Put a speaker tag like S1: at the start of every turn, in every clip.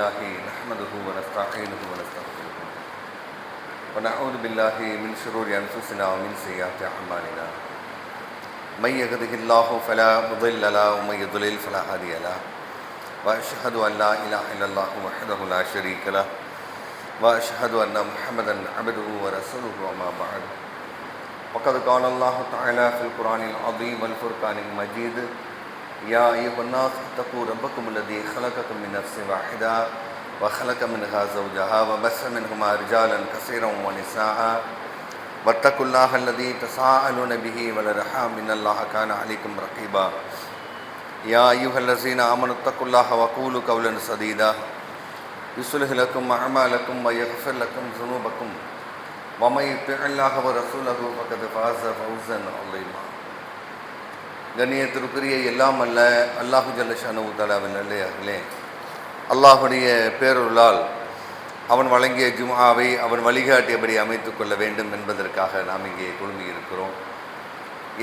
S1: لله نحمده ونستعينه ونستغفره ونعوذ بالله من شرور أنفسنا ومن سيئات أعمالنا من يهده الله فلا مضل له ومن يضلل فلا هادي له وأشهد أن لا إله إلا الله وحده لا شريك له وأشهد أن محمدا عبده ورسوله وما بعد وقد قال الله تعالى في القرآن العظيم والفرقان المجيد يا أيها الناس اتقوا ربكم الذي خلقكم من نفس واحدة وخلق منها زوجها وبث منهما رجالا كثيرا ونساء واتقوا الله الذي تساءلون به والأرحام إن الله كان عليكم رقيبا يا أيها الذين آمنوا اتقوا الله وقولوا قولا سديدا يصلح لكم أعمالكم ويغفر لكم ذنوبكم ومن يطع الله ورسوله فقد فاز فوزا عظيما. கண்ணியத்திற்குரிய எல்லாம் அல்ல அல்லாஹு ஜல்ல ஷானஹு தஆலாவின் நல்லடியார்களே, அல்லாஹுடைய பேரருளால் அவன் வழங்கிய ஜும்ஆவை அவன் வழிகாட்டியபடி அமைத்து கொள்ள வேண்டும் என்பதற்காக நாம் இங்கே குழுமியிருக்கிறோம்.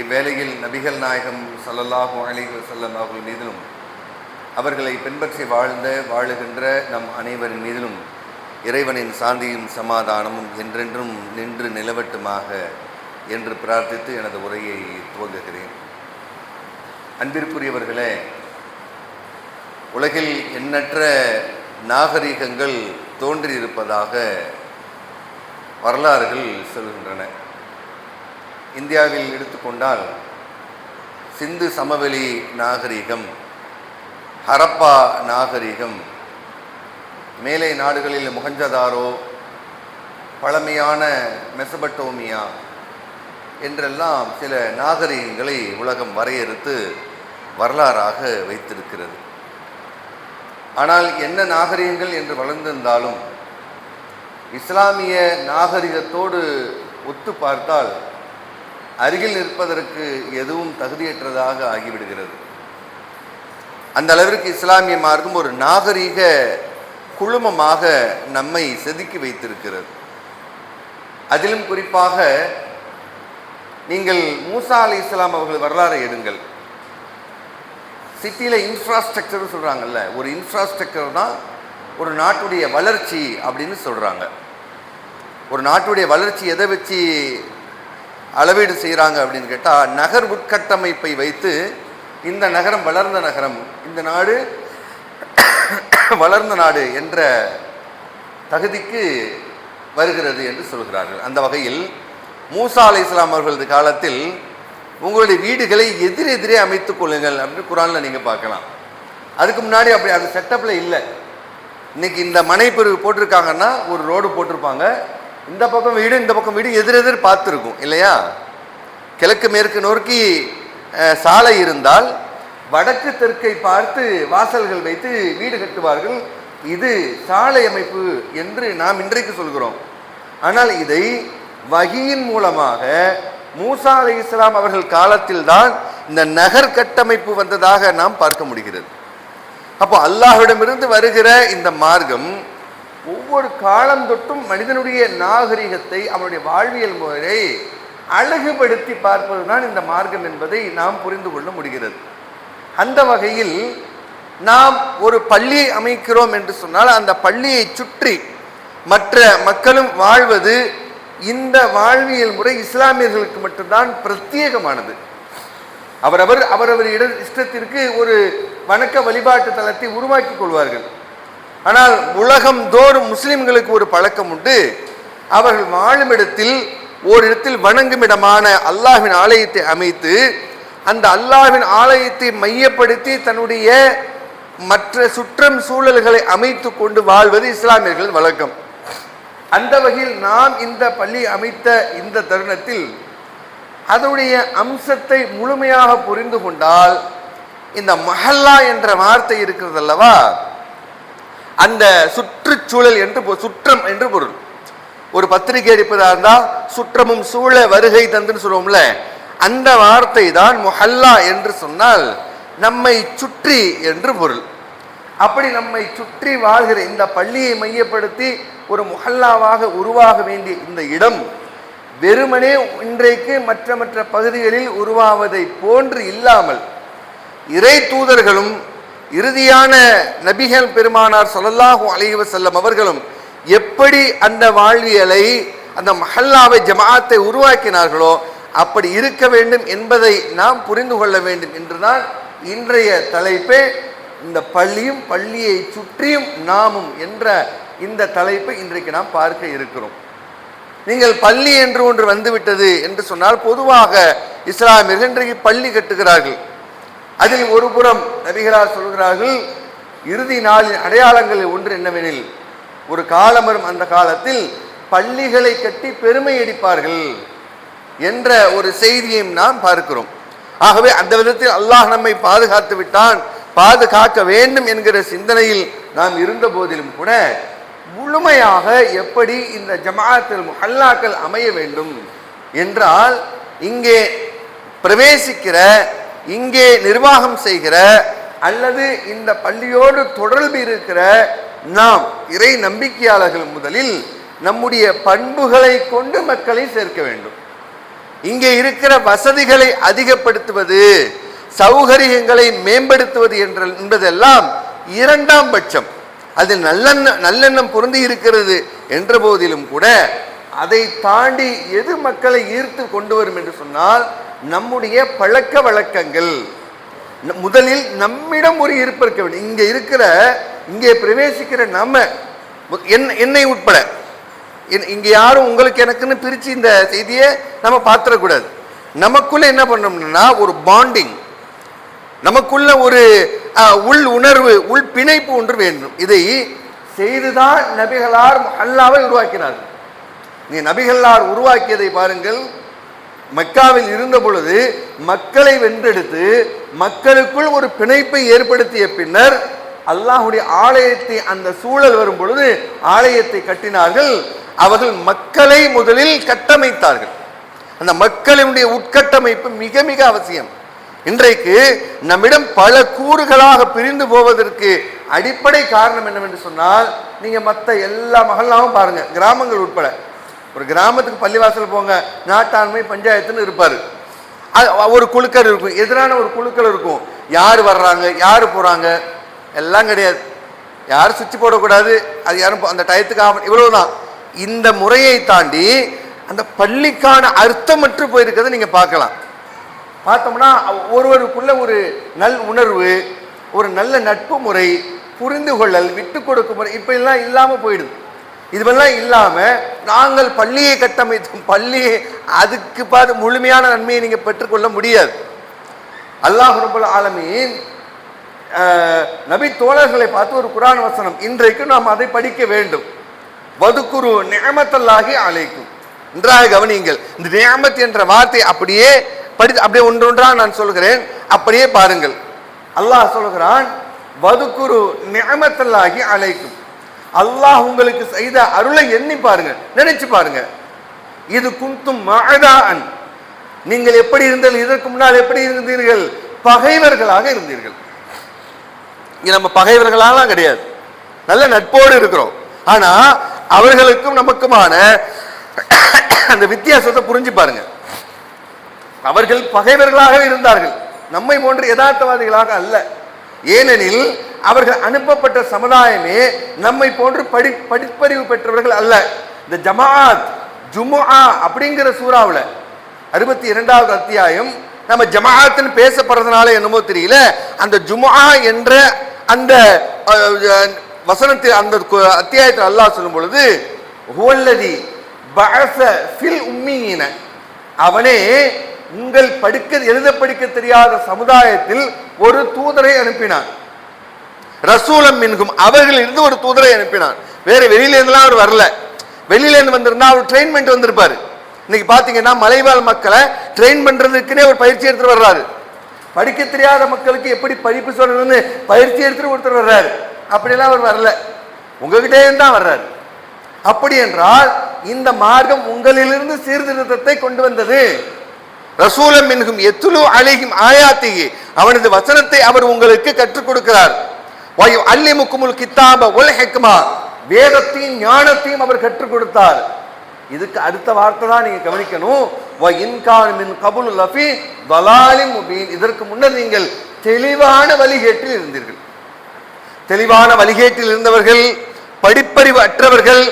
S1: இவ்வேளையில் நபிகள் நாயகம் ஸல்லல்லாஹு அலைஹி வஸல்லம் அவர்கள் மீதிலும் அவர்களை பின்பற்றி வாழுகின்ற நம் அனைவரின் மீதிலும் இறைவனின் சாந்தியும் சமாதானமும் என்றென்றும் நின்று நிலவட்டுமாக என்று பிரார்த்தித்து எனது உரையை துவங்குகிறேன். அன்பிற்குரியவர்களே, உலகில் எண்ணற்ற நாகரிகங்கள் தோன்றியிருப்பதாக வரலாறுகள் சொல்கின்றன. இந்தியாவில் எடுத்துக்கொண்டால் சிந்து சமவெளி நாகரிகம், ஹரப்பா நாகரிகம், மேலை நாடுகளில் மொஹஞ்சதாரோ, பழமையான மெசபட்டோமியா என்றெல்லாம் சில நாகரிகங்களை உலகம் வரையறுத்து வரலாறாக வைத்திருக்கிறது. ஆனால் என்ன நாகரிகங்கள் என்று வளர்ந்திருந்தாலும் இஸ்லாமிய நாகரிகத்தோடு ஒத்து பார்த்தால் அருகில் நிற்பதற்கு எதுவும் தகுதியற்றதாக ஆகிவிடுகிறது. அந்த அளவிற்கு இஸ்லாமிய மார்க்கம் ஒரு நாகரிக குழுமமாக நம்மை செதுக்கி வைத்திருக்கிறது. அதிலும் குறிப்பாக நீங்கள் மூசா அலைஹிஸ்ஸலாம் அவர்கள் வரலாறை எடுங்கள். சிட்டியில் இன்ஃப்ராஸ்ட்ரக்சர்னு சொல்கிறாங்கல்ல, ஒரு இன்ஃப்ராஸ்ட்ரக்சர் தான் ஒரு நாட்டுடைய வளர்ச்சி அப்படின்னு சொல்கிறாங்க. ஒரு நாட்டுடைய வளர்ச்சி எதை வச்சு அளவீடு செய்கிறாங்க அப்படின்னு கேட்டால், நகர் உட்கட்டமைப்பை வைத்து இந்த நகரம் வளர்ந்த நகரம், இந்த நாடு வளர்ந்த நாடு என்ற தகுதிக்கு வருகிறது என்று சொல்கிறார்கள். அந்த வகையில் மூசா அலைஹிஸ்ஸலாம் அவர்களது காலத்தில் உங்களுடைய வீடுகளை எதிரெதிரே அமைத்துக் கொள்ளுங்கள் அப்படின்னு குரானில் நீங்கள் பார்க்கலாம். அதுக்கு முன்னாடி அப்படி அது செட்டப்பில் இல்லை. இன்னைக்கு இந்த மனைப்பிரிவு போட்டிருக்காங்கன்னா ஒரு ரோடு போட்டிருப்பாங்க, இந்த பக்கம் வீடு இந்த பக்கம் வீடு எதிரெதிர் பார்த்துருக்கும் இல்லையா. கிழக்கு மேற்கு நோக்கி சாலை இருந்தால் வடக்கு தெற்கை பார்த்து வாசல்கள் வைத்து வீடு கட்டுவார்கள். இது சாலை அமைப்பு என்று நாம் இன்றைக்கு சொல்கிறோம். ஆனால் இதை வஹியின் மூலமாக மூசா அலைஹிஸ்ஸலாம் அவர்கள் காலத்தில் தான் இந்த நகர் கட்டமைப்பு வந்ததாக நாம் பார்க்க முடிகிறது. அப்போ அல்லாஹ்விடமிருந்து வருகிற இந்த மார்க்கம் ஒவ்வொரு காலம் தொட்டும் மனிதனுடைய நாகரிகத்தை, அவனுடைய வாழ்வியல் முறையை அழகுபடுத்தி பார்ப்பதுதான் இந்த மார்க்கம் என்பதை நாம் புரிந்து கொள்ள முடிகிறது. அந்த வகையில் நாம் ஒரு பள்ளியை அமைக்கிறோம் என்று சொன்னால் அந்த பள்ளியை சுற்றி மற்ற மக்களும் வாழ்வது, இந்த வாழ்வியல் முறை இஸ்லாமியர்களுக்கு மட்டும்தான் பிரத்யேகமானது. அவரவர் இஷ்டத்திற்கு ஒரு வணக்க வழிபாட்டு தலத்தை உருவாக்கி கொள்வார்கள். ஆனால் உலகம் தோறும் முஸ்லிம்களுக்கு ஒரு பழக்கம் உண்டு. அவர்கள் வாழும் இடத்தில் ஓரிடத்தில் வணங்கும் இடமான அல்லாஹ்வின் ஆலயத்தை அமைத்து அந்த அல்லாஹ்வின் ஆலயத்தை மையப்படுத்தி தன்னுடைய மற்ற சுற்றம் சூழல்களை அமைத்து கொண்டு வாழ்வது இஸ்லாமியர்கள் வழக்கம். அந்த வகையில் நாம் இந்த பள்ளி அமைத்த இந்த தருணத்தில் அதனுடைய அம்சத்தை முழுமையாக புரிந்து கொண்டால், இந்த மஹல்லா என்ற வார்த்தை இருக்கிறது அல்லவா, அந்த சுற்றுச்சூழல் என்று சுற்றம் என்று பொருள். ஒரு பத்திரிகை அடிப்பதாக இருந்தால் சுற்றமும் சூழ வருகை தந்துன்னு சொல்லுவோம்ல, அந்த வார்த்தை தான் முஹல்லா என்று சொன்னால் நம்மை சுற்றி என்று பொருள். அப்படி நம்மை சுற்றி வாழ்கிற இந்த பள்ளியை மையப்படுத்தி ஒரு முஹல்லாவாக உருவாக வேண்டிய இந்த இடம் வெறுமனே இன்றைக்கு மற்ற பகுதிகளில் உருவாவதை போன்று இல்லாமல் இறை தூதர்களும் இறுதியான நபிகள் பெருமானார் ஸல்லல்லாஹு அலைஹி வஸல்லம் அவர்களும் எப்படி அந்த வாழ்வியலை, அந்த மஹல்லாவை, ஜமாஅத்தை உருவாக்கினார்களோ அப்படி இருக்க வேண்டும் என்பதை நாம் புரிந்து கொள்ள வேண்டும் என்றுதான் இன்றைய தலைப்பே இந்த பள்ளியும் பள்ளியை சுற்றியும் நாமும் என்ற இந்த தலைப்பை இன்றைக்கு நாம் பார்க்க இருக்கிறோம். நீங்கள் பள்ளி என்று ஒன்று வந்துவிட்டது என்று சொன்னால், பொதுவாக இஸ்லாமியர்கள் இன்றைக்கு பள்ளி கட்டுகிறார்கள். அதில் ஒரு புறம் நபிகளார் சொல்கிறார்கள், இறுதி நாளின் அடையாளங்களில் ஒன்று என்னவெனில், ஒரு காலம் வரும், அந்த காலத்தில் பள்ளிகளை கட்டி பெருமை அடிப்பார்கள் என்ற ஒரு செய்தியையும் நாம் பார்க்கிறோம். ஆகவே அந்த விதத்தில் அல்லாஹ் நம்மை பாதுகாத்து விட்டான், பாதுகாக்க வேண்டும் என்கிற சிந்தனையில் நாம் இருந்த போதிலும் கூட, முழுமையாக எப்படி இந்த ஜமாஅத்துல் முஹல்லாக்கள் அமைய வேண்டும் என்றால், இங்கே பிரவேசிக்கிற, இங்கே நிர்வாகம் செய்கிற அல்லது இந்த பள்ளியோடு தொடர்பு இருக்கிற நாம் இறை நம்பிக்கையாளர்கள் முதலில் நம்முடைய பண்புகளை கொண்டு மக்களை சேர்க்க வேண்டும். இங்கே இருக்கிற வசதிகளை அதிகப்படுத்துவது, சௌகரியங்களை மேம்படுத்துவது என்பதெல்லாம் இரண்டாம் பட்சம். அதில் நல்லெண்ணம் பொருந்தி இருக்கிறது என்ற போதிலும் கூட, அதை தாண்டி எது மக்களை ஈர்த்து கொண்டு வரும் என்று சொன்னால், நம்முடைய பழக்க வழக்கங்கள். முதலில் நம்மிடம் ஒரு ஈர்ப்பு இருக்க வேண்டும். இங்கே பிரவேசிக்கிற நம்ம, என்னை உட்பட, இங்கே யாரும் உங்களுக்கு எனக்குன்னு பிரித்து இந்த செய்தியை நம்ம பார்த்துடக்கூடாது. நமக்குள்ள என்ன பண்ணோம்னா ஒரு பாண்டிங், நமக்குள்ள ஒரு உள் உணர்வு, உள் பிணைப்பு ஒன்று வேண்டும். இதை செய்துதான் நபிகளார் அல்லாவை உருவாக்கினார்கள். நீ நபிகளார் உருவாக்கியதை பாருங்கள். மக்காவில் இருந்த பொழுது மக்களை வென்றெடுத்து மக்களுக்குள் ஒரு பிணைப்பை ஏற்படுத்திய பின்னர் அல்லாஹுடைய ஆலயத்தை, அந்த சூழல் வரும் பொழுது ஆலயத்தை கட்டினார்கள். அவர்கள் மக்களை முதலில் கட்டமைத்தார்கள். அந்த மக்களுடைய உட்கட்டமைப்பு மிக மிக அவசியம். இன்றைக்கு நம்மிடம் பல கூறுகளாக பிரிந்து போவதற்கு அடிப்படை காரணம் என்னவென்று சொன்னால், நீங்க மற்ற எல்லா மகளாவும் பாருங்க, கிராமங்கள் உட்பட. ஒரு கிராமத்துக்கு பள்ளிவாசல் போங்க, நாட்டாண்மை பஞ்சாயத்துன்னு இருப்பாரு. ஒரு குழுக்கள் இருக்கும், எதிரான ஒரு குழுக்கள் இருக்கும். யார் வர்றாங்க, யார் போறாங்க எல்லாம் கிடையாது. யாரும் சுவிட்ச் போடக்கூடாது, அது யாரும் அந்த டயத்துக்கு ஆகும், இவ்வளவுதான். இந்த முறையை தாண்டி அந்த பள்ளிக்கான அர்த்தமற்று போயிருக்கிறத நீங்க பார்க்கலாம். பார்த்தோம்னா ஒருவருக்குள்ள ஒரு நல் உணர்வு, ஒரு நல்ல நட்பு முறை, புரிந்து கொள்ளல், விட்டு கொடுக்கும் முறை இப்ப எல்லாம் இல்லாம போயிடுது. இதுவெல்லாம் இல்லாம நாங்கள் பள்ளியை கட்டமைத்தோம், பள்ளியை அதுக்கு பார்த்து முழுமையான நன்மையை நீங்க பெற்றுக்கொள்ள முடியாது. அல்லாஹ் ரப்பல் ஆலமீன் நபி தோழர்களை பார்த்து ஒரு குர்ஆன் வசனம், இன்றைக்கு நாம் அதை படிக்க வேண்டும். வதுக்குரு நிஅமத்தல்லாஹி அலைக்கும். நன்றாக கவனியுங்கள். இந்த நிஅமத் என்ற வார்த்தை அப்படியே அப்படியே ஒன்றொன்றா நான் சொல்கிறேன், அப்படியே பாருங்கள். அல்லாஹ் சொல்கிறான், வதுக்குரு நிஅமத்தல்லாஹி அலைக்கும். அல்லாஹ் உங்களுக்கு செய்த அருளை எண்ணி பாருங்க, நினைச்சு பாருங்க. இது குந்தும் மஅதான், நீங்கள் எப்படி இருந்தீர்கள், இதற்கு முன்னால் எப்படி இருந்தீர்கள், பகைவர்களாக இருந்தீர்கள். இங்க நம்ம பகைவர்களாலாம் கிடையாது, நல்ல நட்போடு இருக்கிறோம். ஆனா அவர்களுக்கும் நமக்குமான அந்த வித்தியாசத்தை புரிஞ்சு பாருங்க. அவர்கள் பகைவர்களாக இருந்தார்கள், நம்மை போன்ற யதார்த்தவாதிகளாக அல்ல. ஏனெனில் அவர்கள் அனுப்பப்பட்ட சமுதாயமே நம்மை போன்று படிப்பறிவு பெற்றவர்கள் அல்ல. இந்த ஜமாஅத் ஜுமுஆ அப்படிங்கிற சூறாவில் 62வது அத்தியாயம், நம்ம ஜமாஅத்னு பேசப்படுறதுனால என்னமோ தெரியல, அந்த ஜுமுஆ என்ற அந்த வசனத்தில், அந்த அத்தியாயத்தில் அல்லாஹ் சொல்லும் பொழுது, ஹுவல்லதி பஅஸ ஃபில் உம்மீன, அவனே உங்கள் எழுத படிக்க தெரியாத சமுதாயத்தில் ஒரு தூதரை அனுப்பினான். ரசூலம் மின்கும், அவர்கள் இருந்து ஒரு தூதரை அனுப்பினான். வேற வெளியில இருந்தெல்லாம் அவர் வரல. வெளியில இருந்து வந்திருந்தா அவர் ட்ரெயின்மெண்ட் வந்திருப்பாரு. இன்னைக்கு பாத்தீங்கன்னா மலைவாழ் மக்களை ட்ரெயின் பண்றதுக்குன்னே ஒரு பயிற்சி எடுத்துட்டு வர்றாரு. படிக்க தெரியாத மக்களுக்கு எப்படி படிப்பு சொல்றதுன்னு பயிற்சி எடுத்துட்டு ஒருத்தர் வர்றாரு. அப்படியெல்லாம் அவர் வரல, உங்ககிட்டே தான் வர்றாரு. அப்படி என்றால் இந்த மார்க்கம் உங்களிலிருந்து சீர்திருத்தத்தை கொண்டு வந்தது. ரசூலம் மின்கும் யத்லு அலைஹிம் ஆயாத்திஹி, அவனது வசனத்தை அவர் உங்களுக்கு கற்றுக் கொடுக்கிறார். வயு அல்லிமுக்குமுல் கித்தாப வல் ஹிக்மா, வேதத்தையும் ஞானத்தையும் அவர் கற்றுக் கொடுத்தார். இதுக்கு அடுத்த வார்த்தை தான் நீங்க கவனிக்கணும். வ இன்கான மின் கபுல் லஃபி தலாலிம் முபீன், இதற்கு முன்னர் நீங்கள் தெளிவான வழிகேட்டில் இருந்தீர்கள். தெளிவான வழிகேட்டில் இருந்தவர்கள், படிப்பறிவு அற்றவர்கள்,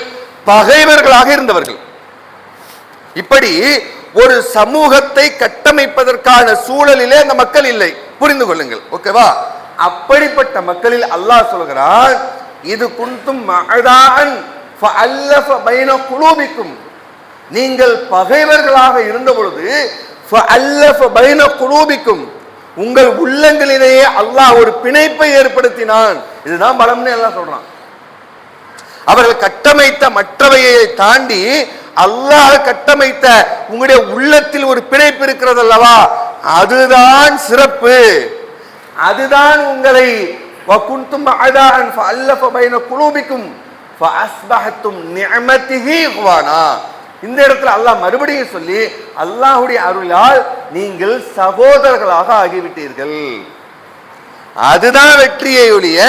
S1: பகைவர்களாக இருந்தவர்கள். இப்படி ஒரு சமூகத்தை கட்டமைப்பதற்கான சூழலிலே அந்த மக்கள் இல்லை. புரிந்து கொள்ளுங்கள், ஓகேவா? அப்படிப்பட்ட மக்களில் அல்லாஹ் சொல்கிறான், இது குன்தும் மஅதான் ஃபஅல்லஃப பைன குலூபிக்கும், நீங்கள் பகைவர்களாக இருந்த பொழுது ஃபஅல்லஃப பைன குலூபிக்கும், உங்கள் உள்ளங்களிலேயே அல்லாஹ் ஒரு பிணைப்பை ஏற்படுத்தினான். இதுதான் பலம்னு எல்லாம் சொல்றான். அவர்கள் கட்டமைத்த மற்றவையை தாண்டி அல்லாஹ் கட்டமைத்த உங்களுடைய உள்ளத்தில் ஒரு பிணைப்பு இருக்கிறது அல்லவா, அதுதான் சிறப்பு. அதுதான் உங்களை வகுந்தும் அதான் ஃபஅல்லஃப பைன குலூபிக்கும் ஃபஅஸ்பஹத்தும் நிஅமதிஹி இஹ்வானா. இந்த இடத்துல அல்லாஹ் மறுபடியும் சொல்லி, அல்லாஹ்வுடைய அருளால் நீங்கள் சகோதரர்களாக ஆகிவிட்டீர்கள். அதுதான் வெற்றியை ஒழிய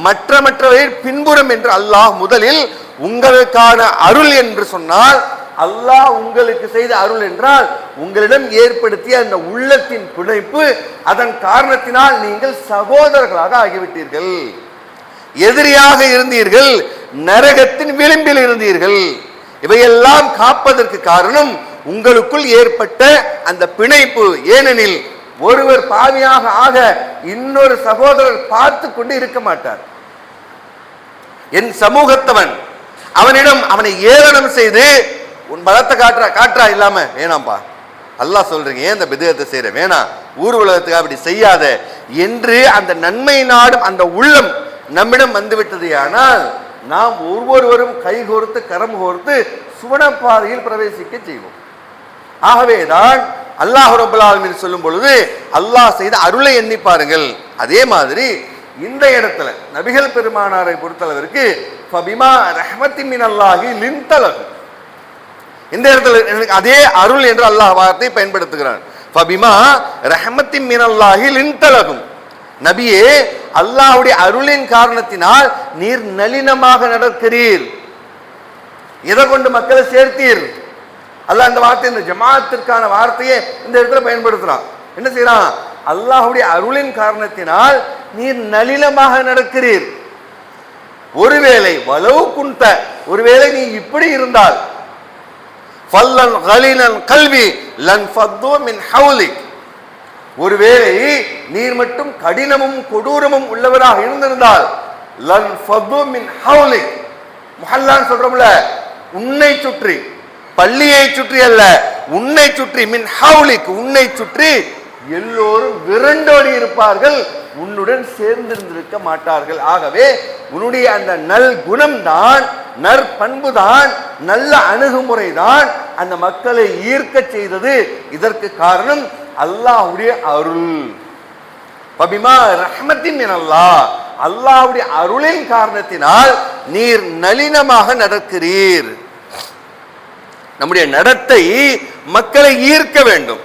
S1: மற்றவை பின்புறம் என்று அல்லாஹ் முதலில் உங்களுக்கான அருள் என்று சொன்னால், அல்லாஹ் உங்களுக்கு செய்த அருள் என்றால் உங்களிடம் ஏற்படுத்திய அந்த உள்ளத்தின் பிணைப்பு, அதன் காரணத்தினால் நீங்கள் சகோதரர்களாக ஆகிவிட்டீர்கள். எதிரியாக இருந்தீர்கள், நரகத்தின் விளிம்பில் இருந்தீர்கள். இவையெல்லாம் காப்பதற்கு காரணம் உங்களுக்குள் ஏற்பட்ட அந்த பிணைப்பு. ஏனெனில் ஒருவர் பாவியாக ஆக இன்னொரு சகோதரர் பார்த்து கொண்டு இருக்க மாட்டார். என் சமூகத்தவன் அவனிடம் அவனை ஏளனம் செய்து உன் பலத்தை காட்டுறா இல்லாம வேணாம்பா, அல்லாஹ் சொல்றீங்க ஏன் இந்த பிதத்தை செய்யற, வேணாம், ஊர் உலகத்துக்கு அப்படி செய்யாத என்று அந்த நன்மை நாடும் அந்த உள்ளம் நம்மிடம் வந்துவிட்டது. ஆனால் நாம் ஒவ்வொருவரும் கைகோர்த்து கரம் கோர்த்து சுவனப்பாதையில் பிரவேசிக்க செய்வோம். ஆகவேதான் அல்லாஹ் ரப்பல் ஆலமீன் சொல்லும் பொழுது அல்லாஹ் செய்த அருளை எண்ணி பாருங்கள். அதே மாதிரி இந்த இடத்துல நபிகள் பெருமானாரை பொறுத்தளவிற்கு ஃபபிமா ரஹ்மத்தின் மினல்லாஹி லின்தலகு, இந்த இடத்துல அதே அருள் என்று அல்லாஹ் வார்த்தை பயன்படுத்துகிறான். ஃபபிமா ரஹ்மத்தின் மினல்லாஹி லின்தலகும், நபியே அல்லாஹ்வுடைய அருளின் காரணத்தினால் நீர் நளினமாக நடக்கிறீர். எதை கொண்டு மக்களை சேர்த்தீர்? அல்லாஹ் இந்த வார்த்தை, இந்த ஜமாஅத்திற்கான வார்த்தையை இந்த இடத்துல பயன்படுத்துறான். என்ன செய்யறான்? அல்லாஹ்வுடைய அருளின் காரணத்தினால் நீர் நளினமாக நடக்கிறீர். ஒருவேளை வலவு குன்த, ஒருவேளை நீ இப்படி இருந்தால், ஃபல்லன் கலீலன் கல்வி லன் ஃபத்து மின் ஹவுலிக், ஒருவேளை நீர் மட்டும் கடினமும் கொடூரமும் உள்ளவராக இருந்திருந்தால், லன் ஃபத்து மின் ஹவுலிக், முஹல்லான்னு சொல்றோம்ல, உன்னை சுற்றி, பள்ளியை சுற்றி அல்ல, உன்னை சுற்றி, மின் ஹவுலிக், உன்னை சுற்றி எல்லோரும் விரண்டோடி இருப்பார்கள், உன்னுடன் சேர்ந்திருந்திருக்க மாட்டார்கள். ஆகவே உன்னுடைய அந்த நல் குணம்தான், நற்பண்புதான், நல்ல அணுகுமுறை தான் அந்த மக்களை ஈர்க்க செய்தது. இதற்கு காரணம் அல்லாஹ்வுடைய அருள். பபிமா ரஹ்மத்தின் மினல்லாஹ், அல்லாஹ்வுடைய அருளின் காரணத்தினால் நீர் நளினமாக நடக்கிறீர். நம்முடைய நடத்தை மக்களை ஈர்க்க வேண்டும்.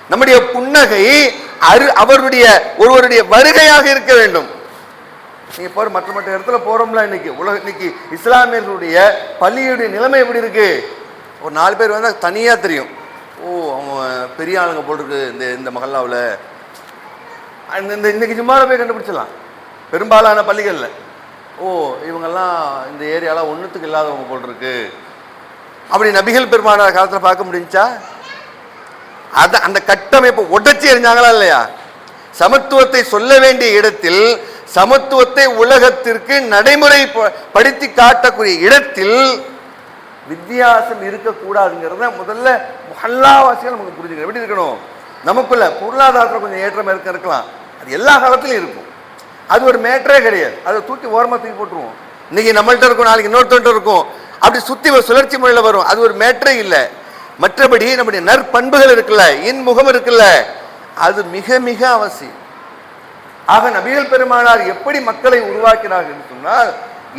S1: நம்முடைய புன்னகை அவருடைய ஒருவருடைய வருகையாக இருக்க வேண்டும். நீங்க போற மற்ற இடத்துல போறோம்ல, இன்னைக்கு இஸ்லாமியர்களுடைய பள்ளியுடைய நிலைமை எப்படி இருக்கு? ஒரு 4 பேர் வந்தா தனியா தெரியும், ஓ அவன் பெரிய ஆளுங்க போட்டிருக்கு இந்த மஹல்லாவில், இன்னைக்கு ஜும்மால போய் கண்டுபிடிச்சலாம். பெரும்பாலான பள்ளிகள்ல ஓ இவங்கெல்லாம் இந்த ஏரியால ஒன்றுத்துக்கு இல்லாதவங்க போட்டிருக்கு. அப்படி நபிகள் பெருமானார் காலத்தில் பார்க்க முடிஞ்சா? அந்த கட்டமைப்பு உடைச்சி எறிஞ்சாங்களா இல்லையா? சமத்துவத்தை சொல்ல வேண்டிய இடத்தில், சமத்துவத்தை உலகத்திற்கு நடைமுறைப்படுத்தி காட்டக்கூடிய இடத்தில் வித்தியாசம் இருக்கக்கூடாதுங்கிறத முதல்ல முஹல்லாவாசிகள் நமக்கு புரிஞ்சுக்கணும். எப்படி இருக்கணும்? நமக்குள்ள பொருளாதாரத்தில் கொஞ்சம் ஏற்றம் இருக்கலாம், அது எல்லா காலத்திலும் இருக்கும், அது ஒரு மேட்டரே கிடையாது. அதை தூக்கி ஓரமாக தூக்கி போட்டுருவோம். இன்னைக்கு நம்மள்ட்ட இருக்கும், நாளைக்கு இன்னொருத்தன்ட்டு இருக்கும், அப்படி சுற்றி சுழற்சி முறையில் வரும், அது ஒரு மேட்டரே இல்லை. மற்றபடி நம்முடைய நற்பண்புகள் இருக்குல்ல, இன்முகம் இருக்குல்ல, அது மிக மிக அவசியம். ஆக நபிகள் பெருமானார் எப்படி மக்களை உருவாக்கினார்கள் என்று சொன்னால்,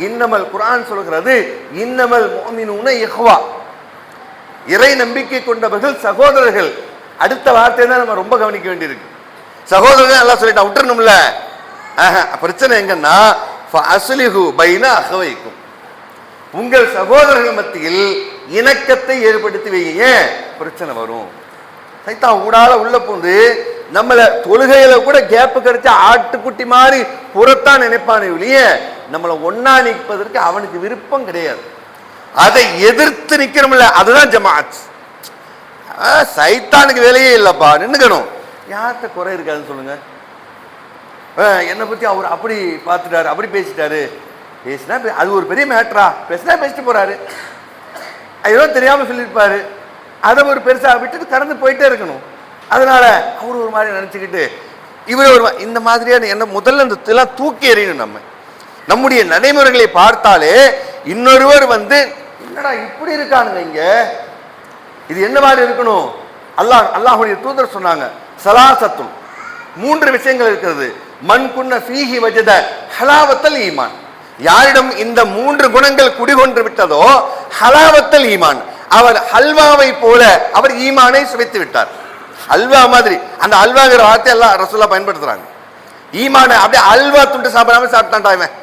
S1: இன்னமல் குர்ஆன் சொல்கிறது, இன்னமல் முஃமினூன இஹ்வா, இறை நம்பிக்கை கொண்டவர்கள் சகோதரர்கள். அடுத்த வார்த்தை தான் நம்ம ரொம்ப கவனிக்க வேண்டியிருக்கு. சகோதரர்கள் எல்லாம் சொல்லிட்டா விட்டுறணும்ல. பிரச்சனை எங்கன்னா ஃபஅஸ்லிஹு பைன அஹ்வைக்கும், உங்கள் சகோதரர்கள் மத்தியில் இணக்கத்தை ஏற்படுத்தி வைங்க, பிரச்சனை வரும். சைத்தான் ஊடால உள்ள பூந்து நம்மள தொழுகையில கூட கேப்பு கிடைச்சா ஆட்டுக்குட்டி மாதிரி புறத்தான் நினைப்பானே ஒழிய நம்மளை ஒன்னா நிற்பதற்கு அவனுக்கு விருப்பம் கிடையாது. அதை எதிர்த்து நிக்கிறோம்ல, அதுதான் ஜமாஅத். சைத்தானுக்கு வேலையே இல்லப்பா, நின்னுக்கணும். யார்கிட்ட குறை இருக்காதுன்னு சொல்லுங்க. என்னை பத்தி அவர் அப்படி பார்த்துட்டாரு, அப்படி பேசிட்டாரு, பேசினா அது ஒரு பெரிய மேட்டரா, பேசினா பேசிட்டு போறாரு, ஏதோ தெரியாம சொல்லியிருப்பாரு, அதை ஒரு பெருசா விட்டுட்டு கடந்து போயிட்டே இருக்கணும். அதனால அவர் ஒரு மாதிரி நினைச்சுக்கிட்டு இவர் ஒரு இந்த மாதிரியான என்ன முதல்ல இந்த இதெல்லாம் தூக்கி எறியணும். நம்முடைய நடைமுறைகளை பார்த்தாலே இன்னொருவர் என்னடா இப்படி இருக்கானுங்க இங்க, இது என்ன மாதிரி இருக்கணும். அல்லாஹ்வுடைய தூதர் சொன்னாங்க, சலாசத்துல், 3 விஷயங்கள் இருக்கிறது. மன் குன்ன ஃபீஹி வஜத ஹலாவத்தல் ஈமான், யாரிடம் இந்த 3 குணங்கள் குடிகொண்டு விட்டதோ ஹலாவத்தல் ஈமான், அவர் ஹல்வாவை போல அவர் ஈமானை சுவைத்து விட்டார். அல்வா மாதிரி, அந்த அல்வாங்கிற வார்த்தை எல்லாம் ரசூலுல்லாஹ் பயன்படுத்துறாங்க. ஈமான அப்படியே அல்வா துண்டு சாப்பிடாம சாப்பிட்டான்டா இவன்.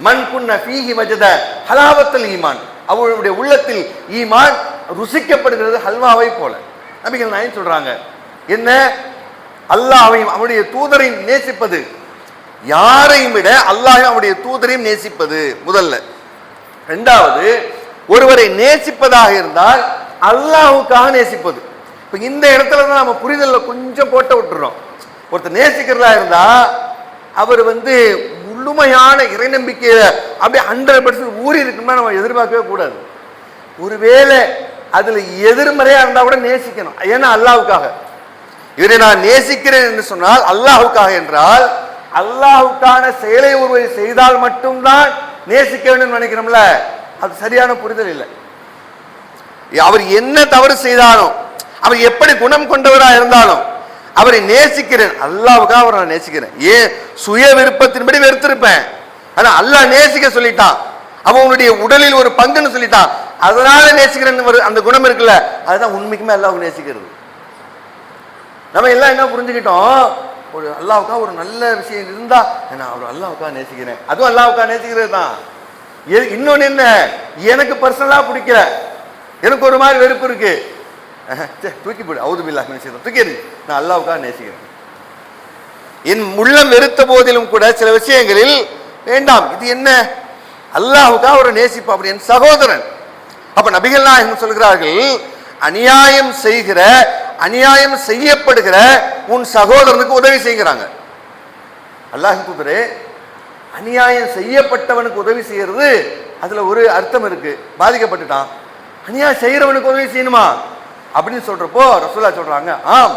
S1: மன் குன்ன ஃபீஹி வஜத ஹலாவத்தல் ஈமான், அவருடைய உள்ளத்தில் ஈமான் ருசிக்கப்படுகிறது ஹல்வாவை போல. நபிகள் நாயகம் சொல்றாங்க, என்ன அல்லாஹ்வையும் அவருடைய தூதரையும் நேசிப்பது, யாரையும் விட அல்லாஹ்வையும் அவருடைய தூதரையும் நேசிப்பது முதல்ல. இரண்டாவது, ஒருவரை நேசிப்பதாக இருந்தால் அல்லாஹ்வுக்காக நேசிப்பது. இப்ப இந்த இடத்துல தான் நம்ம புரிதல்ல கொஞ்சம் போட்ட விட்டுறோம். ஒருத்தர் நேசிக்கிறதா இருந்தா அவர் முழுமையான இறை நம்பிக்கையில அப்படியே 100% ஊறி இருக்குன்னா நம்ம எதிர்பார்க்கவே கூடாது. ஒருவேளை அதுல எதிர்மறையா இருந்தா கூட நேசிக்கணும். ஏன்னா அல்லாஹ்வுக்காக. இவரை நான் நேசிக்கிறேன் என்று சொன்னால் அல்லாஹ்வுக்காக என்றால், அல்லாஹ்வுக்கான செயலை ஒருவர் செய்தால் மட்டும்தான் நேசிக்க வேண்டும் நினைக்கிறோம்ல, அது சரியான புரிதல் இல்லை. அவர் என்ன தவறு செய்தாலும், அவர் எப்படி குணம் கொண்டவராக இருந்தாலும் அவரை நேசிக்கிறேன், அல்லாஹ்வுக்காக அவரை நான் நேசிக்கிறேன். ஏன் சுய விருப்பத்தின்படி வெறுத்திருப்பேன், ஆனா அல்லாஹ் நேசிக்க சொல்லிட்டான், அவனுடைய உடலில் ஒரு பங்குன்னு சொல்லிட்டான், அதனால நேசிக்கிறேன். அந்த குணம் இருக்குல்ல, அதுதான் உண்மைக்குமே அல்லாஹ் நேசிக்கிறது. நம்ம எல்லாம் என்ன புரிஞ்சுக்கிட்டோம், ஒரு அல்லாஹ்வுக்காக ஒரு நல்ல விஷயம் இருந்தா நான் அவர் அல்லாஹ்வுக்காக நேசிக்கிறேன், அதுவும் அல்லாஹ்வுக்காக நேசிக்கிறது தான். இன்னொன்னு என்ன, எனக்கு பர்சனலா பிடிக்கல, எனக்கு ஒரு மாதிரி வெறுப்பு இருக்கு, தூக்கி போடு, அவுது பில்லாஹ் மினஷ் ஷைத்தானிர் தூக்கி எறி, நான் அல்லாஹ்வுக்காக நேசிக்கிறேன். என் உள்ளம் வெறுத்த போதிலும் கூட சில விஷயங்களில் வேண்டாம், இது என்ன அல்லாஹ்வுக்காக ஒரு நேசிப்பு, அப்படி என் சகோதரன். அப்ப நபிகள் நாயகம் சொல்கிறார்கள், அநியாயம் செய்கிற, அநியாயம் செய்யப்படுகிற உன் சகோதரனுக்கு உதவி செய்கிறாங்க. அல்லாஹ்வின் தூதரே, அநியாயம் செய்யப்பட்டவனுக்கு உதவி செய்யறது அதுல ஒரு அர்த்தம் இருக்கு. பாதிக்கப்பட்டுட்டான், அநியாயம் செய்யறவனுக்கு உதவி செய்யணுமா அப்படின்னு சொல்றப்போ ரசூலுல்லாஹ் சொல்றாங்க, ஆம்,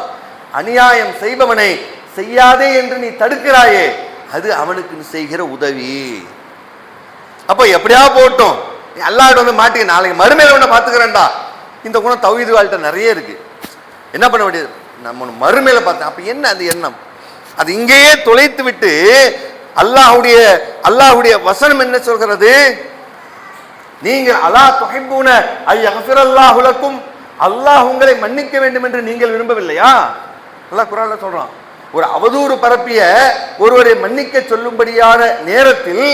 S1: அநியாயம் செய்பவனை செய்யாதே என்று நீ தடுக்கிறாயே, அது அவனுக்கு செய்கிற உதவி. அப்ப எப்படியா போட்டோம், அல்லாஹ்ட்ட மாட்டிக்க, நாளைக்கு மறுமையில ஒண்ண பாத்துக்கிறேன்டா. இந்த குணம் தௌஹீத் வாழ்க்கை நிறைய இருக்கு. என்ன பண்ண வேண்டியது, நம்ம மறுமையில பார்த்தேன். அப்ப என்ன அந்த எண்ணம், அது இங்கேயே தொலைத்து விட்டு அல்லாஹ்வுடைய வசனம் என்ன சொல்கிறது, நீங்கள் அலா துஹிப்பூன ஐ யக்ஃபிரல்லாஹு லக்கும், அல்லாஹ் உங்களை மன்னிக்க வேண்டும் என்று நீங்கள் விரும்பவில்லையா? அல்லாஹ் குர்ஆன்ல சொல்றான். ஒரு அவதூறு பரப்பிய ஒருவரை மன்னிக்க சொல்லும்படியான நேரத்தில்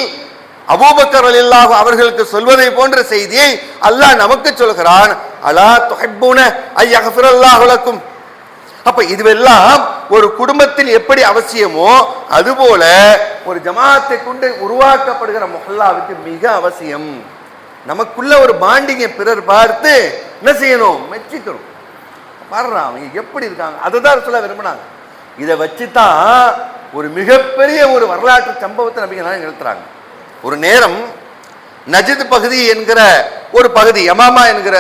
S1: அபூபக்கர் ரலியல்லாஹு அவர்களுக்கு சொல்வதை போன்ற செய்தியை அல்லாஹ் நமக்கு சொல்கிறான், அலா துஹிப்பூன ஐ யக்ஃபிரல்லாஹு லக்கும். அப்ப இதுவெல்லாம் ஒரு குடும்பத்தில் எப்படி அவசியமோ அதுபோல ஒரு ஜமாத்தை கொண்டு உருவாக்கப்படுகிற முஹல்லாவுக்கு மிக அவசியம். நமக்குள்ள ஒரு பாண்டிங்கை பிறர் பார்த்து என்ன செய்யணும், மெச்சிக்கணும். பாடுறான் அவங்க எப்படி இருக்காங்க, அதுதான் சொல்ல விரும்பினாங்க. இதை வச்சுதான் ஒரு மிகப்பெரிய ஒரு வரலாற்று சம்பவத்தை நபிகள் நிறுத்துறாங்க. ஒரு நேரம் நஜித் பகுதி என்கிற ஒரு பகுதி, யமாமா என்கிற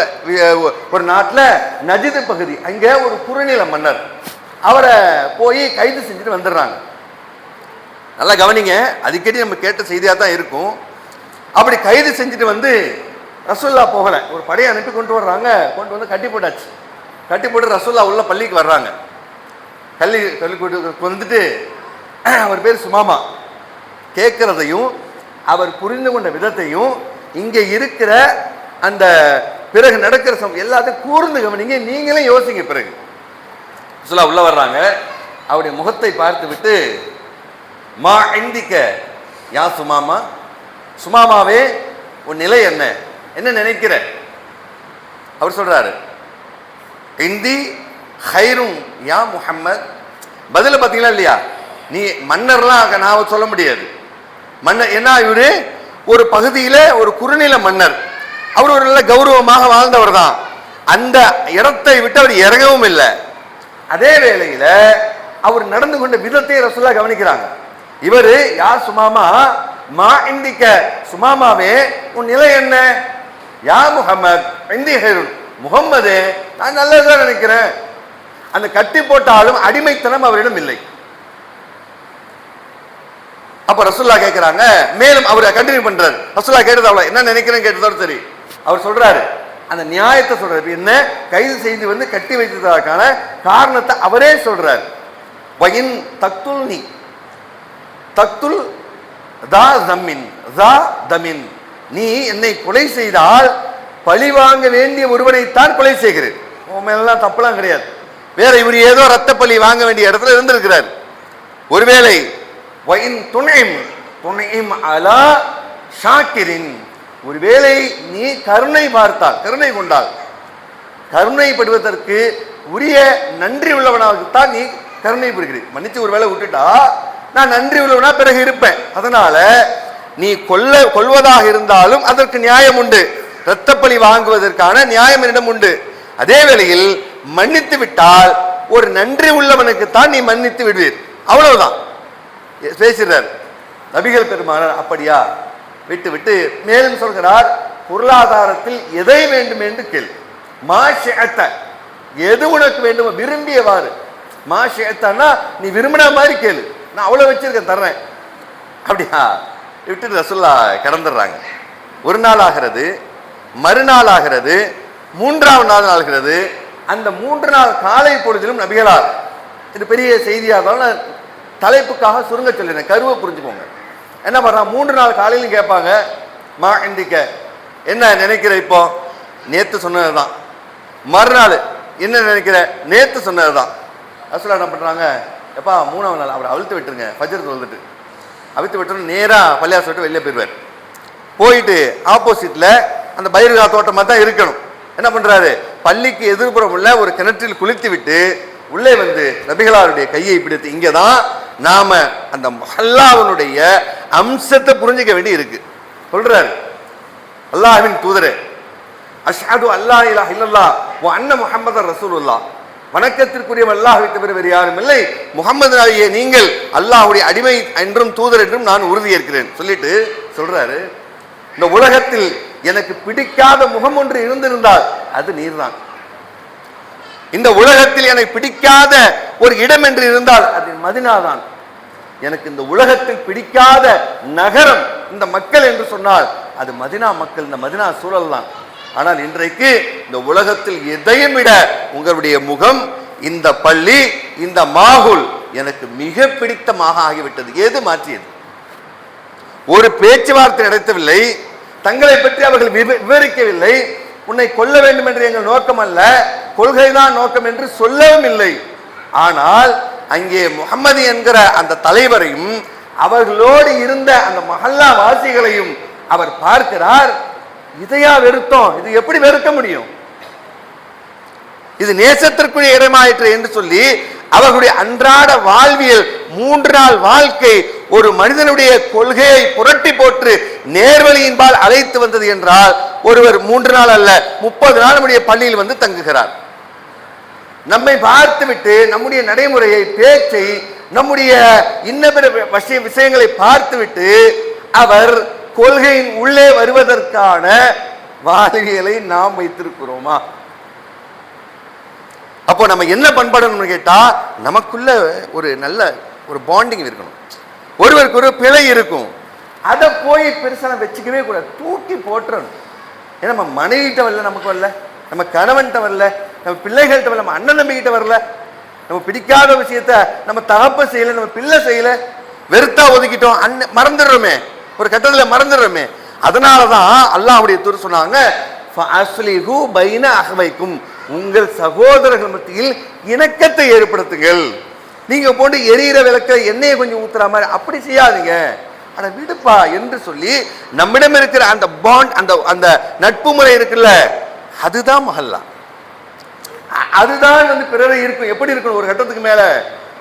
S1: ஒரு நாட்டில் நஜித் பகுதி, அங்கே ஒரு குறுநில மன்னர், அவரை போய் கைது செஞ்சுட்டு வந்துடுறாங்க. நல்லா கவனிங்க, அடிக்கடி நம்ம கேட்ட செய்தியாக தான் இருக்கும். அப்படி கைது செஞ்சுட்டு ரசூலுல்லாஹ் போகல, ஒரு படையை அனுப்பி கொண்டு வர்றாங்க. கொண்டு வந்து கட்டி போட்டாச்சு. கட்டி போட்டு ரசூலுல்லாஹ் உள்ள பள்ளிக்கு வர்றாங்க. கல்வி வந்துட்டு அவர் பேர் சுமாமா, கேட்கறதையும் அவர் புரிந்து கொண்ட விதத்தையும் இங்கே இருக்கிற அந்த பிறகு நடக்கிற எல்லாத்தையும் கூர்ந்து கவனிங்க, நீங்களே யோசிங்க. பிறகு ரசூலுல்லாஹ் உள்ள வர்றாங்க, அவருடைய முகத்தை பார்த்து விட்டு, மா இந்திக்க யா சுமாமா, சுமாமாவே உன் நிலை என்ன, என்ன நினைக்கிற? அவர் சொல்றாரு, இந்தி ஹைரும் யா முஹம்மத், பதில பாத்தீங்களா இல்லையா? நீ மன்னர்லாம் நான் சொல்ல முடியாது. மன்னர் என்ன, இவரு ஒரு பகுதியில ஒரு குறுநில மன்னர், அவர் ஒரு நல்ல கௌரவமாக வாழ்ந்தவர் தான். அந்த இடத்தை விட்டு அவர் இறங்கவும் இல்லை. அதே வேளையில அவர் நடந்து கொண்ட விதத்தை ரசூலுல்லாஹ் கவனிக்கிறாங்க. இவரு யார் சுமாமா, மா இந்திக்க, சுமாமாவே உன் நிலை என்ன? யா முஹம்மத் இந்தி ஹைருன், முகம்மது நான் நல்லதான் நினைக்கிறேன். அந்த கட்டி போட்டாலும் அடிமைத்தனம் அவரிடம் இல்லை. அப்ப ரசூலுல்லாஹ் கேட்கிறாங்க, மேலும் அவர் கண்டினியூ பண்றாரு. ரசூலுல்லாஹ் கேட்டது அவ்வளவு, என்ன நினைக்கிறேன்னு கேட்டதோட சரி. அவர் சொல்றாரு, அந்த நியாயத்தை சொல்றாரு. என்ன கைது செய்து வந்து கட்டி வைத்ததற்கான காரணத்தை அவரே சொல்றாரு. வயின் தக்துல் நீ தக்துல் தா தமின் தா தமின், நீ என்னை கொலை செய்தால் பழி வாங்க வேண்டிய ஒருவனைத்தான் கொலை செய்கிறேன். உன் மேலாம் தப்பெல்லாம் கிடையாது. வேற இவர் ஏதோ ரத்த பழி வாங்க வேண்டிய இடத்துல இருந்திருக்கிறார். ஒருவேளை வயின் துணைம் துணைம் அலா ஷாக்கிரின், ஒருவேளை நீ கருணை பார்த்தால், கருணை கொண்டால், கருணைப்படுவதற்கு உரிய நன்றி உள்ளவனாகத்தான் நீ கருணை புரிகிறீர். மன்னிச்சு ஒரு வேளை விட்டுட்டா நான் நன்றி உள்ளவனா பிறகு இருப்பேன். அதனால நீ கொல்வதாக இருந்தாலும் அதற்கு நியாயம் உண்டு, இரத்தப்பழி வாங்குவதற்கான நியாயம் என்னிடம் உண்டு. அதே வேளையில் மன்னித்து விட்டால் ஒரு நன்றி உள்ளவனுக்குத்தான் நீ மன்னித்து விடுவீர். அவ்வளவுதான் பேசுகிறார் நபிகள் பெருமானார். அப்படியா விட்டு விட்டு மேலும் சொல்கிறார், பொருளாதாரத்தில் எதை வேண்டும் என்று கேள். மாஷத்த, எது உனக்கு வேண்டும் விரும்பியவாறு. மாஷத்தன்னா நீ விரும்பின மாதிரி கேளு, நான் அவ்வளவு வச்சிருக்கேன் தர்றேன். அப்படியா விட்டு ரசூலுல்லாஹ் கடந்துடுறாங்க. ஒரு நாள் ஆகிறது, மறுநாள் ஆகிறது, மூன்றாவது நாள் ஆகிறது. அந்த 3 நாள் காலை பொழுதிலும் நபிகளார், இது பெரிய செய்தியாக தலைப்புக்காக சுருங்க சொல்லிடுறேன், கருவை புரிஞ்சுக்கோங்க. என்ன பண்றான், 3 நாள் காலையிலும் கேட்பாங்க, மா இந்திக்க என்ன நினைக்கிற, இப்போ நேத்து சொன்னதுதான். மறுநாள் என்ன நினைக்கிற, நேத்து சொன்னதுதான். ரசூலுல்லாஹ் என்ன பண்றாங்க, எப்பா 3ஆவது நாள் அவரை அவிழ்த்து விட்டுருங்க, ஃபஜ்ர் தொழுதுட்டு அவிழ்த்து விட்டுரும், நேரா பள்ளியாசை விட்டு வெளியே போயிடுவார். போயிட்டு ஆப்போசிட்ல அந்த பைரகா தோட்டமாக தான் இருக்கணும். என்ன பண்றாரு, பள்ளிக்கு எதிர்ப்புறம் உள்ள ஒரு கிணற்றில் குளித்து விட்டு உள்ளே வந்து நபிகளாருடைய கையை பிடித்து, இங்கதான் நாம அந்த அல்லாஹ்வுடைய அம்சத்தை புரிஞ்சுக்க வேண்டி இருக்கு சொல்றாரு. அல்லாஹ்வின் தூதரே, அஷ்ஹது அல்லா இலாஹ இல்லல்லாஹ் வ அன்ன முஹம்மதர் ரசூலுல்லாஹ், வணக்கத்திற்குரிய அல்லாஹ்வை தவிர வேறு யாரும் இல்லை, முகமது நபியே நீங்கள் அல்லாஹ்வுடைய அடிமை என்றும் தூதர் என்றும் நான் உறுதியேற்கிறேன் சொல்லிட்டு சொல்றாரு, இந்த உலகத்தில் எனக்கு பிடிக்காத முகம் ஒன்று இருந்திருந்தால் அது நீர்தான். இந்த உலகத்தில் எனக்கு பிடிக்காத ஒரு இடம் என்று இருந்தால் அது மதீனா தான். எனக்கு இந்த உலகத்தில் பிடிக்காத நகரம், இந்த மக்கள் என்று சொன்னால் அது மதீனா மக்கள், இந்த மதீனா சூழல் தான். ஆனால் இன்றைக்கு இந்த உலகத்தில் எதையும் விட உங்களுடைய முகம், இந்த பள்ளி, இந்த மாகுல் எனக்கு மிக பிடித்தமாக ஆகிவிட்டது. எது மாற்றியது? ஒரு பேச்சுவார்த்தை நடத்தவில்லை, தங்களை பற்றி அவர்கள் விவரிக்கவில்லை, உன்னை கொல்ல வேண்டும் என்று எங்கள் நோக்கம் அல்ல, கொள்கைதான் நோக்கம் என்று சொல்லவும் இல்லை. ஆனால் அங்கே முகம்மது என்கிற அந்த தலைவரையும் அவர்களோடு இருந்த அந்த மஹல்லா வாசிகளையும் அவர் பார்க்கிறார். இதையா வெறுத்தோம், இது எப்படி வெறுக்க முடியும், இது நேசத்திற்குரிய இடமாயிற்று என்று சொல்லி அவர்களுடைய அன்றாட வாழ்வியல் 3 நாள் வாழ்க்கை ஒரு மனிதனுடைய கொள்கையை புரட்டி போட்டு நேர்வழியின்பால் அழைத்து வந்தது என்றால், ஒருவர் 3 நாள் அல்ல 30 நாள் நம்முடைய பள்ளியில் வந்து தங்குகிறார். நம்மை பார்த்துவிட்டு நம்முடைய நடைமுறையை, பேச்சை, நம்முடைய இன்ன பிற விஷயங்களை பார்த்துவிட்டு அவர் கொள்கையின் உள்ளே வருவதற்கான வாழ்வியலை நாம் வைத்திருக்கிறோமா? அப்போ நம்ம என்ன பண்படணும்னு கேட்டா, நமக்குள்ள ஒரு நல்ல ஒரு பாண்டிங் இருக்கணும், ஒருவருக்கு ஒரு பிழை இருக்கும், அதை போய் பெருசாக வச்சுக்கவே கூடாது, தூக்கி போட்டுறணும். ஏன்னா நம்ம மனைவிட்ட வரல, நமக்கு வரல, நம்ம கணவன்கிட்ட வரல, நம்ம பிள்ளைகள்கிட்ட வரல, நம்ம அண்ணன் நம்பிக்கிட்ட வரல, நம்ம பிடிக்காத விஷயத்த நம்ம தகப்ப செய்யல, நம்ம பிள்ளை செய்யல, வெறுத்தா ஒதுக்கிட்டோம், மறந்துடுறோமே, ஒரு கட்டத்தில் மறந்துடுறோமே. அதனாலதான் அல்லாஹ்வுடைய தூதர் சொன்னாங்க, ஃபஅஸ்லிஹு பைன அஹ்வைக்கும், உங்கள் சகோதரர்கள் மத்தியில் இணக்கத்தை ஏற்படுத்துங்கள். நீங்க போட்டு எரியிற விளக்க எண்ணெயை கொஞ்சம் ஊத்துற மாதிரி அப்படி செய்யாதீங்க, ஆனா விடுப்பா என்று சொல்லி நம்மிடம் இருக்கிற அந்த பாண்ட், அந்த அந்த நட்பு முறை இருக்குல்ல, அதுதான் மஹல்லா, அதுதான் வந்து பிறரை இருக்கும். எப்படி இருக்கணும், ஒரு கட்டத்துக்கு மேல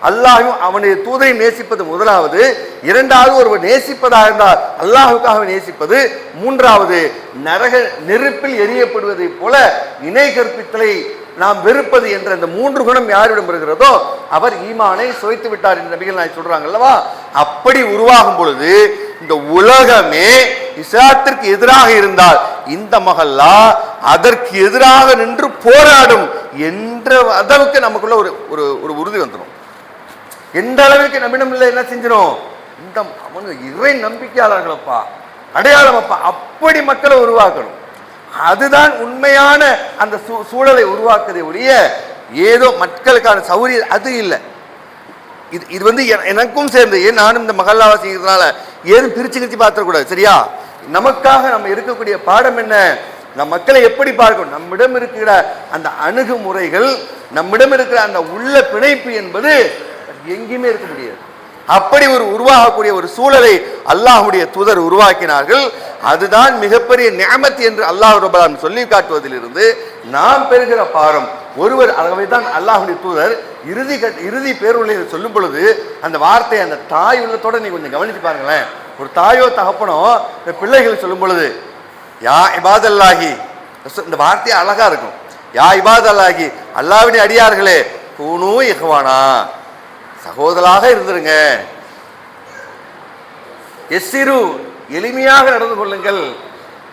S1: அல்லாஹ்வும் அவனுடைய தூதரை நேசிப்பது முதலாவது, இரண்டாவது ஒருவர் நேசிப்பதாக இருந்தால் அல்லாஹுக்காக நேசிப்பது, மூன்றாவது நரக நெருப்பில் எரியப்படுவதை போல இணை கற்பித்தலை நாம் வெறுப்பது என்ற அந்த மூன்று குணம் யாரிடம் இருக்கிறதோ அவர் ஈமானை சுவைத்து விட்டார் என்று நபிகள் நாயகம் சொல்றாங்க அல்லவா. அப்படி உருவாகும் பொழுது இந்த உலகமே இஸ்லாத்திற்கு எதிராக இருந்தால் இந்த மஹல்லா அதற்கு எதிராக நின்று போராடும் என்ற அளவுக்கு நமக்குள்ள ஒரு உறுதி வந்துடும். எந்த அளவுக்கு நம்மிடம் இல்லை என்ன செஞ்சிடும், இந்த அவனு இறை நம்பிக்கையாளர்களப்பா, அடையாளம் அப்பா, அப்படி மக்களை உருவாக்கணும். அதுதான் உண்மையான அந்த சூழலை உருவாக்குறதை ஒழிய ஏதோ மக்களுக்கான சௌகரியம் அது இல்லை. இது வந்து எனக்கும் சேர்ந்து நானும் இந்த மஹல்லாவாசிங்கிறதுனால ஏதும் பிரிச்சு பார்த்துக்கூடாது. சரியா? நமக்காக நம்ம இருக்கக்கூடிய பாடம் என்ன, நம் மக்களை எப்படி பார்க்கணும், நம்மிடம் இருக்கிற அந்த அணுகுமுறைகள், நம்மிடம் இருக்கிற அந்த உள்ள பிணைப்பு என்பது எங்கேயுமே இருக்க முடியாது. அப்படி உருவாகக்கூடிய ஒரு சூழலை அல்லாஹ்வுடைய தூதர் உருவாக்கினார்கள். அதுதான் மிகப்பெரிய நிஅமத் என்று அல்லாஹ் ரப்பல் ஆலமீன் சொல்லி காட்டுவதிலிருந்து நாம் பெறுகிற பாரம் ஒருவர். ஆகவே தான் அல்லாஹ்வுடைய தூதர் இறுதி பேருரையில் சொல்லும் பொழுது அந்த வார்த்தை, அந்த தாய் உள்ளத்தோட நீங்க கொஞ்சம் கவனிச்சு பாருங்களேன். ஒரு தாயோ தகப்பனோ பிள்ளைகள் சொல்லும் பொழுது யா இபாதல்லாஹி, இந்த வார்த்தை அழகா இருக்கும். யா இபாதல்லாஹி, அல்லாஹ்வின் அடியார்களே, கூனு இஹ்வானா, சகோதராக இருந்துருங்க. எஸ்ஸிரு, எளிமையாக நடந்து கொள்ளுங்கள்.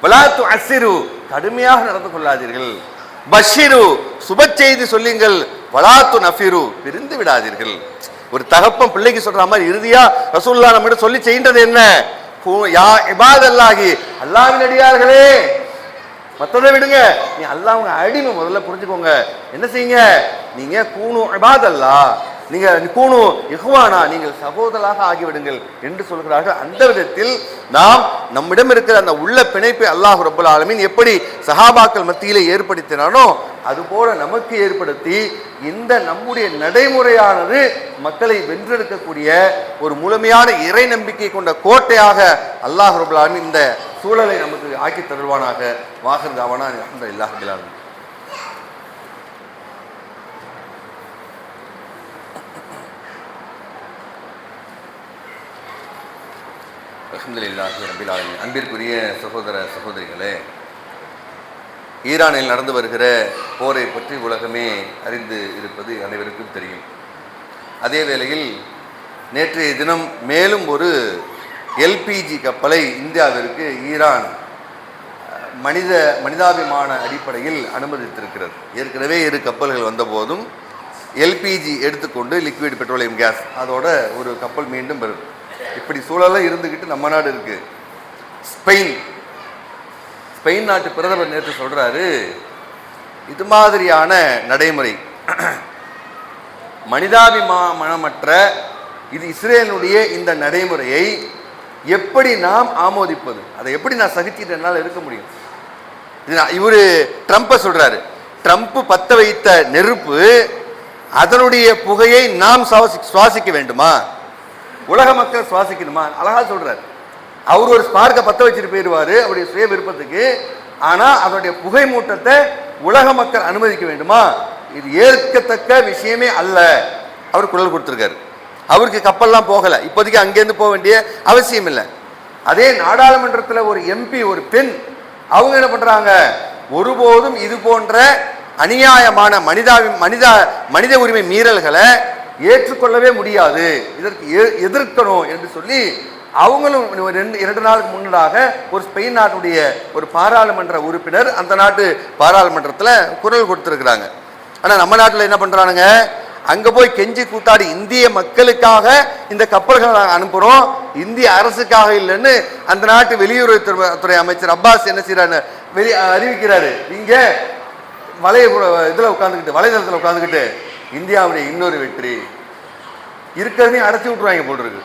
S1: வலா துஅஸ்ஸிரு, கடுமையாக நடந்து கொள்ளாதீர்கள். பஷிரு, சுப செய்தி சொல்லுங்கள். வலா துனஃபிரு, பிரிந்து விடாதீர்கள். ஒரு தகப்பன் பிள்ளைக்கு சொல்ற மாதிரி இறுதியா ரசூலுல்லாஹ் நம்மிடம் சொல்லி செய்தது என்ன, யா இபாதல்லாஹி, அல்லாஹ்வின் அடியார்களே. மற்றதை விடுங்க, நீ அல்லாஹ்வுடைய அடிமை முதல்ல புரிஞ்சுக்கோங்க. என்ன செய்யுங்க, நீங்க கூனு இபாதல்லாஹ், நீங்க கூனு இஹ்வானா, நீங்கள் சகோதரராக ஆகிவிடுங்கள் என்று சொல்கிறார்கள். அந்த விதத்தில் நாம் நம்மிடம் இருக்கிற அந்த உள்ள பிணைப்பை அல்லாஹ் ரப்பல் ஆலமீன் எப்படி சஹாபாக்கள் மத்தியிலே ஏற்படுத்தினானோ அதுபோல நமக்கு ஏற்படுத்தி இந்த நம்முடைய நடைமுறையானது மக்களை வென்றெடுக்கக்கூடிய ஒரு முழுமையான இறை நம்பிக்கை கொண்ட கோட்டையாக அல்லாஹ் ரப்பல் ஆலமீன் இந்த சூழலை நமக்கு ஆக்கி தருவானாக. வாஹிர் தாவானா அல்ஹம்துலில்லாஹி ரப்பில் ஆலமீன். அல்ஹம்துலில்லாஹி ரப்பில் ஆலமீன். அன்பிற்குரிய சகோதர சகோதரிகளே, ஈரானில் நடந்து வருகிற போரை பற்றி உலகமே அறிந்து இருப்பது அனைவருக்கும் தெரியும். அதே வேளையில் நேற்றைய தினம் மேலும் ஒரு எல்பிஜி கப்பலை இந்தியாவிற்கு ஈரான் மனிதாபிமான அடிப்படையில் அனுமதித்திருக்கிறது. ஏற்கனவே 2 கப்பல்கள் வந்த போதும் எல்பிஜி எடுத்துக்கொண்டு லிக்விட் பெட்ரோலியம் கேஸ் அதோட ஒரு கப்பல் மீண்டும் வருது. இப்படி சூழலாம் இருந்துக்கிட்டு நம்ம நாடு இருக்கு. ஸ்பெயின் நாட்டு பிரதமர் நேற்று சொல்றாரு, இது மாதிரியான நடைமுறை மனிதாபிமானமற்ற இது இஸ்ரேலுடைய இந்த நடைமுறையை எப்படி நாம் ஆமோதிப்பது, அதை எப்படி நான் சகிச்சுட்டு என்னால் இருக்க முடியும். இவரு ட்ரம்ப்பை சொல்றாரு, ட்ரம்ப் பத்த வைத்த நெருப்பு அதனுடைய புகையை நாம் சுவாசிக்க வேண்டுமா, உலக மக்கள் சுவாசிக்கணுமா? அழகா சொல்றாரு. அவர் ஒரு ஸ்பார்க்கை பத்த வச்சுட்டு போயிடுவாரு அவருடைய சுய விருப்பத்துக்கு. ஆனா அதனுடைய புகை மூட்டத்தை உலக மக்கள் அனுமதிக்க வேண்டுமா? இது ஏற்கத்தக்க விஷயமே அல்ல. அவர் குரல் கொடுத்திருக்காரு. அவருக்கு கப்பல்லாம் போகல, இப்போதைக்கு அங்கேருந்து போக வேண்டிய அவசியம் இல்லை. அதே நாடாளுமன்றத்தில் ஒரு எம்பி, ஒரு பெண், அவங்க என்ன பண்றாங்க, ஒருபோதும் இது போன்ற அநியாயமான மனித உரிமை மீறல்களை ஏற்றுக்கொள்ளவே முடியாது, இதற்கு எதிர்க்கணும் என்று சொல்லி அவங்களும் 2 நாளுக்கு முன்னதாக ஒரு ஸ்பெயின் நாட்டுடைய ஒரு பாராளுமன்ற உறுப்பினர் அந்த நாட்டு பாராளுமன்றத்தில் குரல் கொடுத்துருக்குறாங்க. ஆனால் நம்ம நாட்டில் என்ன பண்ணுறானுங்க, அங்கே போய் கெஞ்சி கூத்தாடி இந்திய மக்களுக்காக இந்த கப்பல்களை அனுப்புகிறோம், இந்திய அரசுக்காக இல்லைன்னு அந்த நாட்டு வெளியுறவுத்துறை அமைச்சர் அப்பாஸ் என்ன செய்யறாரு, அறிவிக்கிறாரு. இங்கே வலைதளத்தில் உட்காந்துக்கிட்டு இந்தியாவுடைய இன்னொரு வெற்றி இருக்கிறதையும் அடைச்சி விட்டுருவாங்க போல் இருக்கு.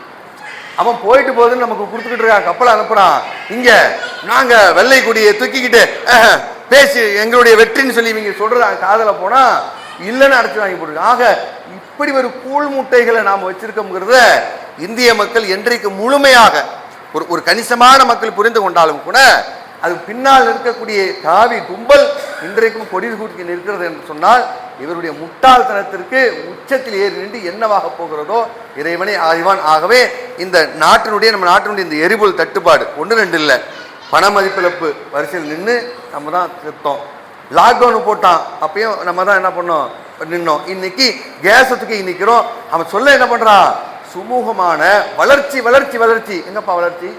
S1: அவன் போயிட்டு போகுதுன்னு நமக்கு கொடுத்துக்கிட்டு இருக்கான், கப்பலை அனுப்புறான். இங்க நாங்க வெள்ளை கொடியை தூக்கிக்கிட்டு பேசி எங்களுடைய வெற்றின்னு சொல்லி இவங்க சொல்றாங்க, காதல போனா இல்லைன்னு அடைச்சி வாங்கி போட்டுருக்காங்க. ஆக இப்படி ஒரு கூழ் முட்டைகளை நாம் வச்சிருக்கோங்கிறத இந்திய மக்கள் என்றைக்கு முழுமையாக ஒரு கணிசமான மக்கள் புரிந்து கொண்டாலும் கூட அது பின்னால் இருக்கக்கூடிய காவி கும்பல் இன்றைக்கும் கொடி கூட்டி நிற்கிறது என்று சொன்னால் இவருடைய முட்டாள்தனத்திற்கு உச்சத்தில் ஏறி நின்று என்னவாக போகிறதோ இறைவனை அறிவான். ஆகவே இந்த நம்ம நாட்டினுடைய இந்த எரிபொருள் தட்டுப்பாடு 1-2 இல்லை, பண மதிப்பிழப்பு வரிசையில் நின்று நம்ம தான் செத்தோம். லாக்டவுன் போட்டான், அப்பயும் நம்ம தான் என்ன பண்ணோம், நின்னோம். இன்னைக்கு கேஸை தூக்கி நிற்கிறோம். அவன் சொல்ல என்ன பண்றான், சுமூகமான வளர்ச்சி வளர்ச்சி வளர்ச்சி. எங்கப்பா வளர்ச்சி?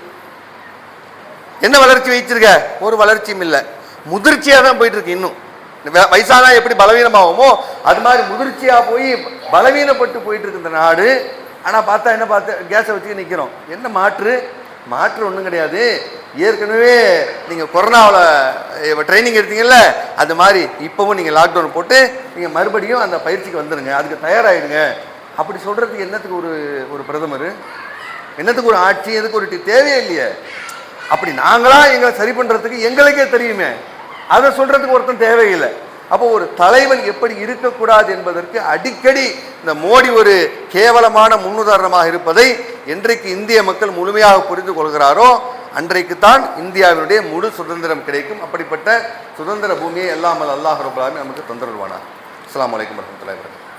S1: என்ன வளர்ச்சி வைச்சிருக்க? ஒரு வளர்ச்சியும் இல்லை, முதிர்ச்சியா தான் போயிட்டு இருக்கு. இன்னும் வயசானா எப்படி பலவீனமாகுமோ அது மாதிரி முதிர்ச்சியா போய் பலவீனப்பட்டு போயிட்டு இருக்கு இந்த நாடு. ஆனா பார்த்தா என்ன கேஸை வச்சு நிற்கிறோம். என்ன மாற்று ஒன்றும் கிடையாது. ஏற்கனவே நீங்கள் கொரோனாவில் ட்ரைனிங் எடுத்தீங்கல்ல, அது மாதிரி இப்போவும் நீங்கள் லாக்டவுன் போட்டு நீங்கள் மறுபடியும் அந்த பயிற்சிக்கு வந்துடுங்க, அதுக்கு தயாராகிடுங்க. அப்படி சொல்கிறதுக்கு என்னத்துக்கு ஒரு பிரதமர், என்னத்துக்கு ஒரு ஆட்சி, எதுக்கு ஒரு தேவையே இல்லையே. அப்படி நாங்களாம் எங்களை சரி பண்ணுறதுக்கு எங்களுக்கே தெரியுமே, அதை சொல்கிறதுக்கு ஒருத்தன் தேவையில்லை. அப்போ ஒரு தலைவன் எப்படி இருக்கக்கூடாது என்பதற்கு அடிக்கடி இந்த மோடி ஒரு கேவலமான முன்னுதாரணமாக இருப்பதை என்றைக்கு இந்திய மக்கள் முழுமையாக புரிந்து கொள்கிறாரோ அன்றைக்குத்தான் இந்தியாவினுடைய முழு சுதந்திரம் கிடைக்கும். அப்படிப்பட்ட சுதந்திர பூமியை எல்லாம் அல்லாஹ் ரப்பல் ஆலமீன் நமக்கு தந்தருள்வானார். அஸ்ஸலாமு அலைக்கும் வரஹ்மத்துல்லாஹி வபரகாத்துஹு.